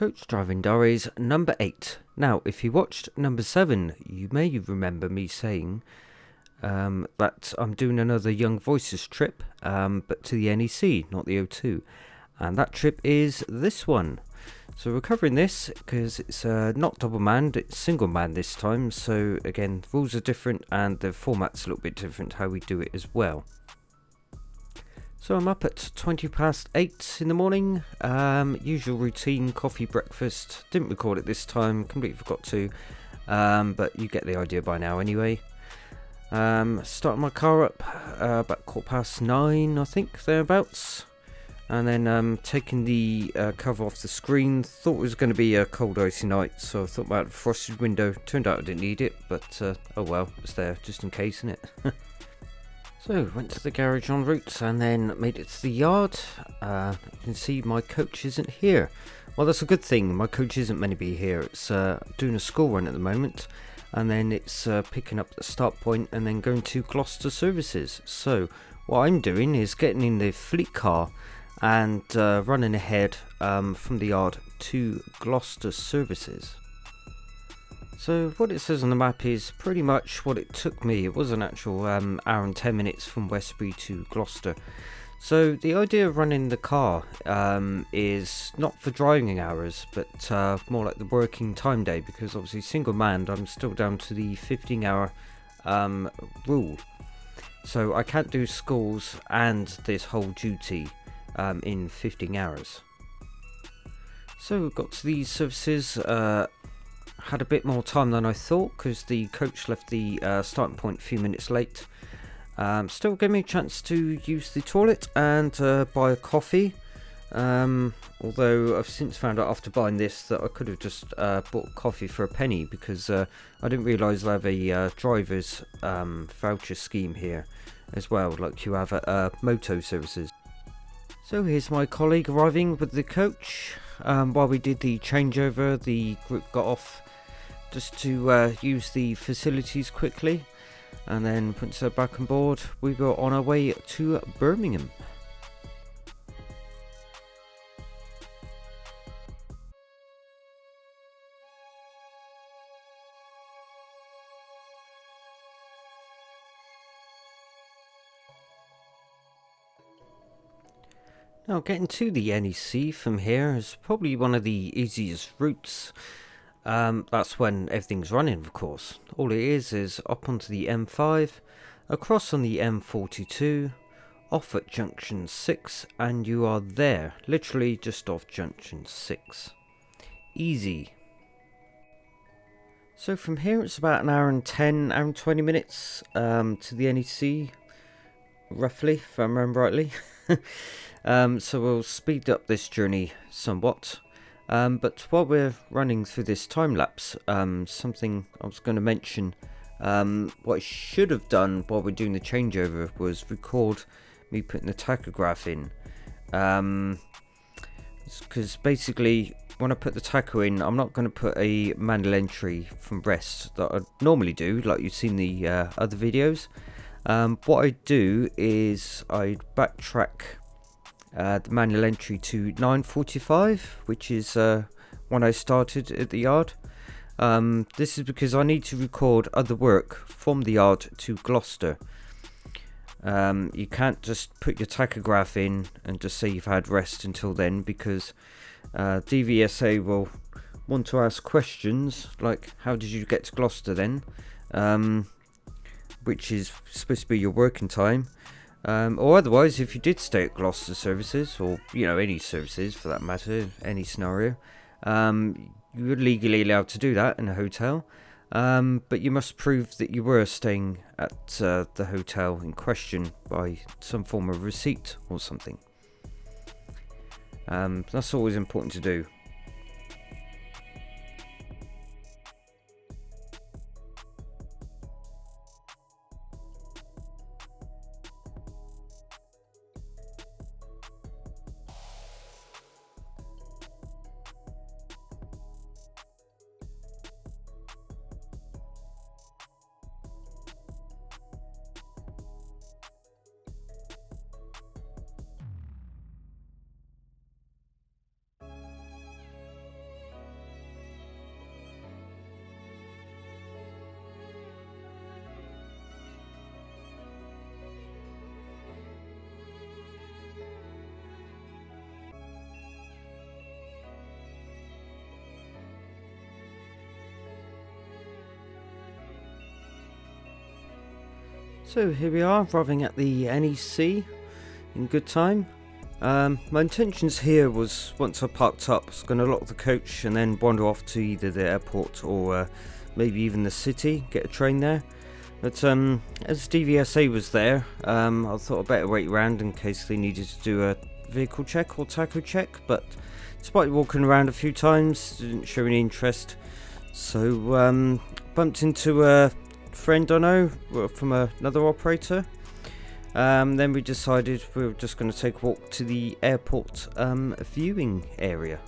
Coach Driving Diaries number 8. Now, if you watched number 7, you may remember me saying that I'm doing another Young Voices trip, but to the NEC, not the O2. And that trip is this one. So we're covering this because it's not double manned, it's single manned this time. So again, the rules are different and the format's a little bit different how we do it as well. So I'm up at 8:20 in the morning, usual routine, coffee, breakfast. Didn't record it this time, completely forgot to, but you get the idea by now anyway. Starting my car up about 9:15, I think, thereabouts. And then taking the cover off the screen. Thought it was going to be a cold icy night, so I thought about the frosted window. Turned out I didn't need it, but oh well, it's there just in case, isn't it? So, went to the garage en route and then made it to the yard. You can see my coach isn't here. Well, that's a good thing. My coach isn't meant to be here. It's doing a school run at the moment. And then it's picking up the start point and then going to Gloucester Services. So, what I'm doing is getting in the fleet car and running ahead from the yard to Gloucester Services. So what it says on the map is pretty much what it took me. It was an actual hour and 10 minutes from Westbury to Gloucester. So the idea of running the car is not for driving hours, but more like the working time day, because obviously single manned, I'm still down to the 15-hour rule. So I can't do schools and this whole duty in 15 hours. So we got to these services. Had a bit more time than I thought because the coach left the starting point a few minutes late. Still gave me a chance to use the toilet and buy a coffee. Although I've since found out after buying this that I could have just bought coffee for a penny, because I didn't realise I have a driver's voucher scheme here as well, like you have at Moto Services. So here's my colleague arriving with the coach. While we did the changeover, the group got off just to use the facilities quickly, and then once they're back on board, we were on our way to Birmingham. Now, getting to the NEC from here is probably one of the easiest routes. That's when everything's running, of course. All it is up onto the M5, across on the M42, off at junction 6, and you are there, literally just off junction 6. Easy. So from here it's about an hour and 10, hour and 20 minutes to the NEC, roughly, if I remember rightly. So we'll speed up this journey somewhat. But while we're running through this time lapse, something I was going to mention, what I should have done while we're doing the changeover was record me putting the tachograph in. Because basically, when I put the tacho in, I'm not going to put a manual entry from rest that I normally do, like you've seen the other videos. What I do is I backtrack the manual entry to 9:45, which is when I started at the yard. This is because I need to record other work from the yard to Gloucester. You can't just put your tachograph in and just say you've had rest until then, because DVSA will want to ask questions like, how did you get to Gloucester then? Which is supposed to be your working time. Or otherwise, if you did stay at Gloucester Services, or any services for that matter, any scenario, you're legally allowed to do that in a hotel, but you must prove that you were staying at the hotel in question by some form of receipt or something. That's always important to do. So here we are, arriving at the NEC in good time. My intentions here was, once I parked up, I was going to lock the coach and then wander off to either the airport or maybe even the city, get a train there. But as DVSA was there, I thought I'd better wait around in case they needed to do a vehicle check or taco check. But despite walking around a few times, didn't show any interest. So bumped into a friend I know from another operator. Then we decided we were just going to take a walk to the airport viewing area.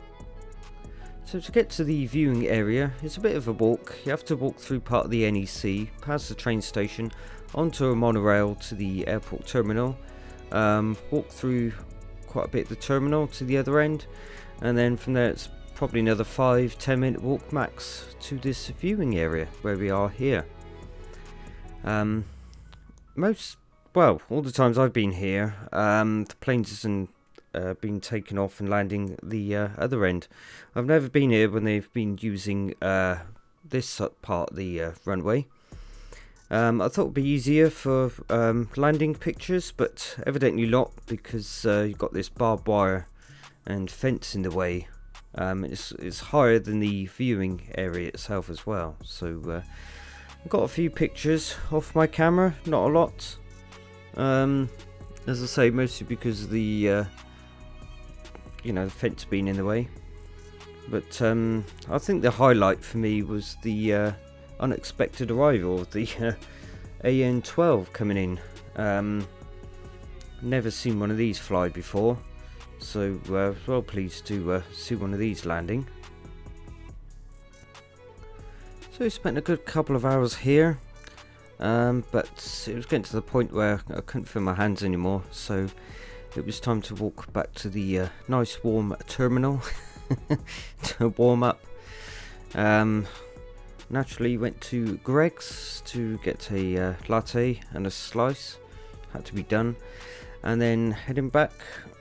So to get to the viewing area, it's a bit of a walk. You have to walk through part of the NEC, past the train station, onto a monorail to the airport terminal, walk through quite a bit of the terminal to the other end, and then from there it's probably another 5-10 minute walk max to this viewing area where we are here. All the times I've been here, the planes hasn't been taken off and landing the other end. I've never been here when they've been using this part of the runway. I thought it would be easier for landing pictures, but evidently not, because you've got this barbed wire and fence in the way. It's higher than the viewing area itself as well. So I've got a few pictures off my camera, not a lot. As I say, mostly because of the the fence being in the way. But I think the highlight for me was the unexpected arrival of the AN12 coming in. Never seen one of these fly before, so well pleased to see one of these landing. So we spent a good couple of hours here, but it was getting to the point where I couldn't feel my hands anymore, so it was time to walk back to the nice warm terminal to warm up. Naturally went to Greg's to get a latte and a slice, had to be done, and then heading back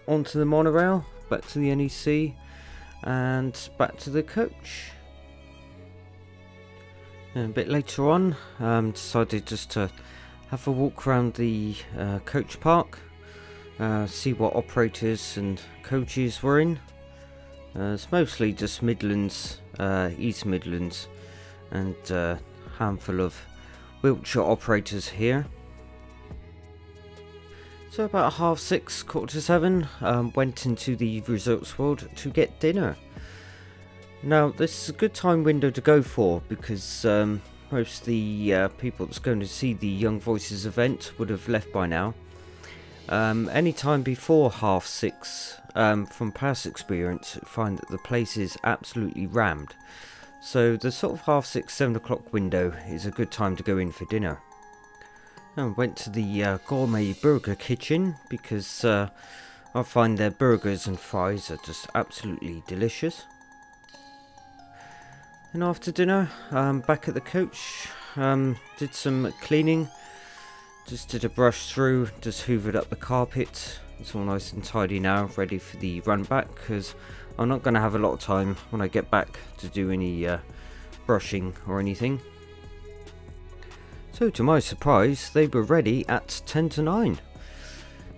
onto the monorail, back to the NEC and back to the coach. And a bit later on, decided just to have a walk around the coach park, see what operators and coaches were in. It's mostly just Midlands, East Midlands, and a handful of Wiltshire operators here. So about 6:30, 6:45, went into the Resorts World to get dinner. Now this is a good time window to go for, because most of the people that's going to see the Young Voices event would have left by now. Any time before 6:30, from past experience, find that the place is absolutely rammed. So the sort of 6:30, 7 o'clock window is a good time to go in for dinner. I went to the gourmet burger kitchen because I find their burgers and fries are just absolutely delicious. And after dinner, back at the coach, did some cleaning, just did a brush through, just hoovered up the carpet. It's all nice and tidy now, ready for the run back, because I'm not going to have a lot of time when I get back to do any brushing or anything. So to my surprise, they were ready at 10 to 9.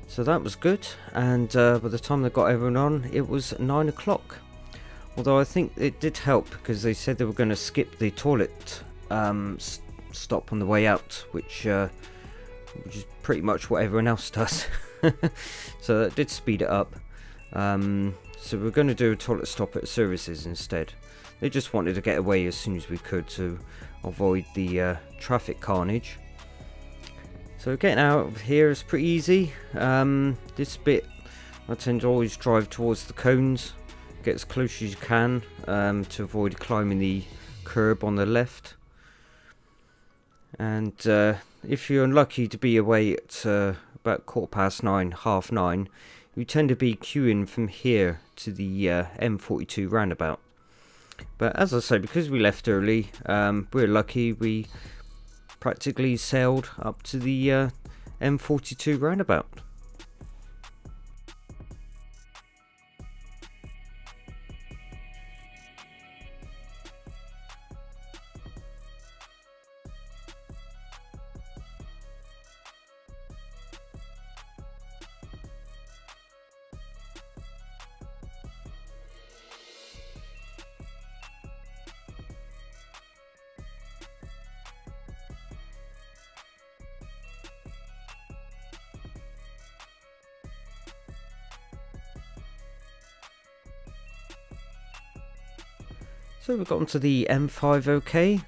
So that was good, and by the time they got everyone on, it was 9 o'clock. Although I think it did help, because they said they were going to skip the toilet stop on the way out, which is pretty much what everyone else does. So that did speed it up. So we're going to do a toilet stop at Services instead. They just wanted to get away as soon as we could to avoid the traffic carnage. So getting out of here is pretty easy. This bit, I tend to always drive towards the cones, get as close as you can to avoid climbing the curb on the left. And if you're unlucky to be away at about 9:15, 9:30, you tend to be queuing from here to the M42 roundabout. But as I say, because we left early, we're lucky. We practically sailed up to the M42 roundabout. So we've got onto the M5 OK,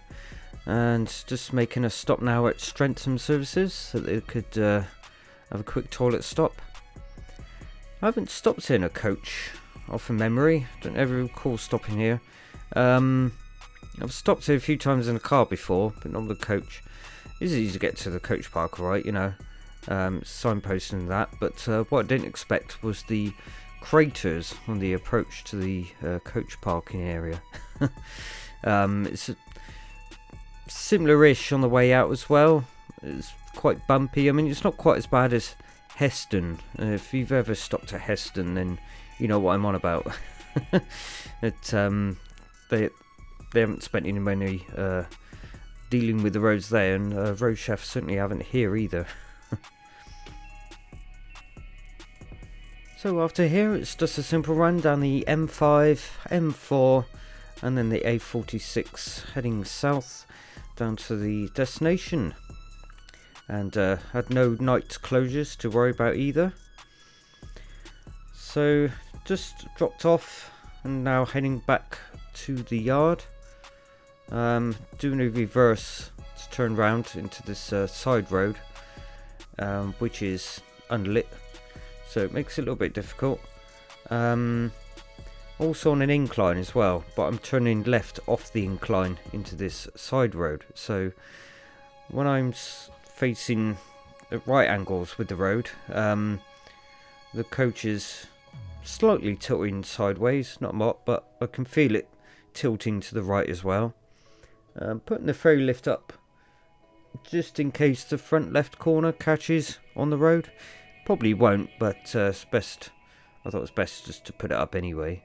and just making a stop now at Gloucester Services so that they could have a quick toilet stop. I haven't stopped in a coach off of memory, don't ever recall stopping here. I've stopped here a few times in a car before, but not with a coach. It's easy to get to the coach park, right, you know, signposting and that, but what I didn't expect was the craters on the approach to the coach parking area. It's similar-ish on the way out as well. It's quite bumpy. I mean, it's not quite as bad as Heston. If you've ever stopped at Heston, then you know what I'm on about. They haven't spent any money dealing with the roads there, and road chefs certainly haven't here either. So after here, it's just a simple run down the M5, M4, and then the A46 heading south down to the destination. And had no night closures to worry about either. So just dropped off and now heading back to the yard. Doing a reverse to turn round into this side road, which is unlit, so it makes it a little bit difficult. Also on an incline as well, but I'm turning left off the incline into this side road, so when I'm facing at right angles with the road, the coach is slightly tilting sideways, not a lot, but I can feel it tilting to the right as well. Putting the ferry lift up just in case the front left corner catches on the road. Probably won't, but it's best. I thought it was best just to put it up anyway.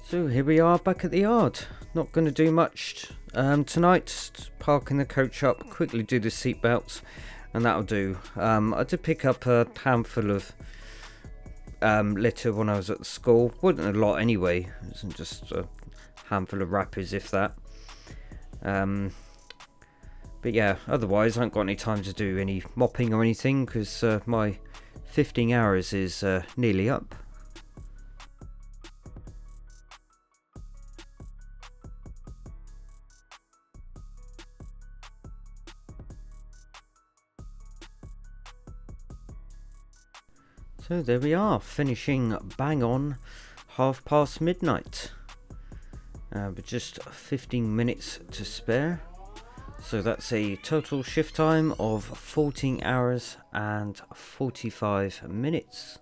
So here we are back at the yard. Not going to do much tonight. Parking the coach up, quickly do the seat belts, and that'll do. I did pick up a handful of litter when I was at the school. Wasn't a lot anyway. It was just a handful of wrappers, if that. But yeah, otherwise I haven't got any time to do any mopping or anything because my 15 hours is nearly up. So there we are, finishing bang on midnight. With just 15 minutes to spare. So that's a total shift time of 14 hours and 45 minutes.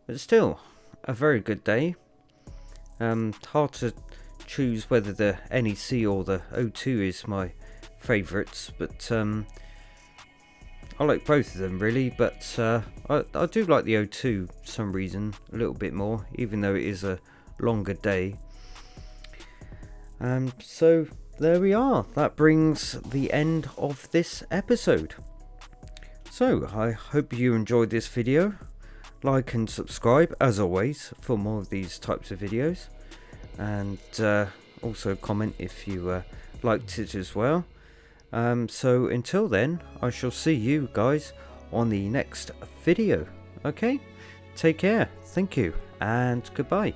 But still, a very good day. Hard to choose whether the NEC or the O2 is my favourites, but I like both of them really, but I do like the O2 for some reason a little bit more, even though it is a longer day. So there we are, that brings the end of this episode. So I hope you enjoyed this video. Like and subscribe as always for more of these types of videos, and also comment if you liked it as well. So until then, I shall see you guys on the next video. Okay, take care, thank you, and goodbye.